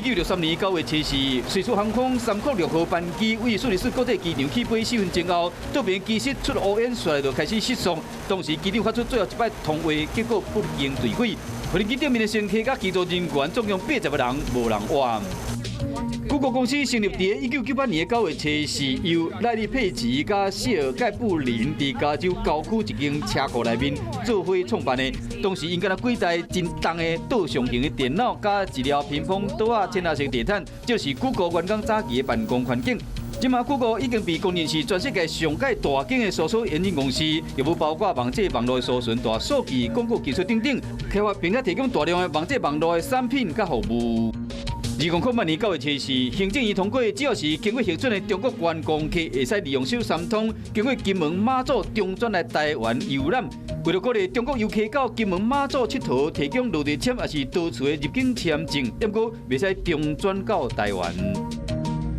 1963年9月7日，瑞士航空三国6号班机为苏黎世国际机场起飞4分钟后，渡边机师出乌烟瘴就开始失踪。当时机长发出最后一摆通话，结果不幸坠毁。飞机顶面的乘客甲机组人员总共80个人，无人活。Google 公司成立伫1998年9月7日，由赖利佩吉甲谢尔盖布林伫加州郊区一间车库内面做伙创办的。当时因敢若几台真重的倒上型的电脑，甲一条屏风桌啊、天下式地毯，就是 Google 员工早期的办公环境。今嘛 Google 已经被公认是全世界上界大间的搜索引擎公司，业务包括网际网络的搜寻、大数据、广告技术等等，开发并且提供大量的网际网络的产品甲服务。2008年9月7日，行政院通过，只要是经过核准的中国观光客，会使利用小三通经过金门、马祖中转来台湾游览。为了鼓励中国游客到金门、马祖佚佗，提供落地签也是多次的入境签证，不过袂使中转到台湾。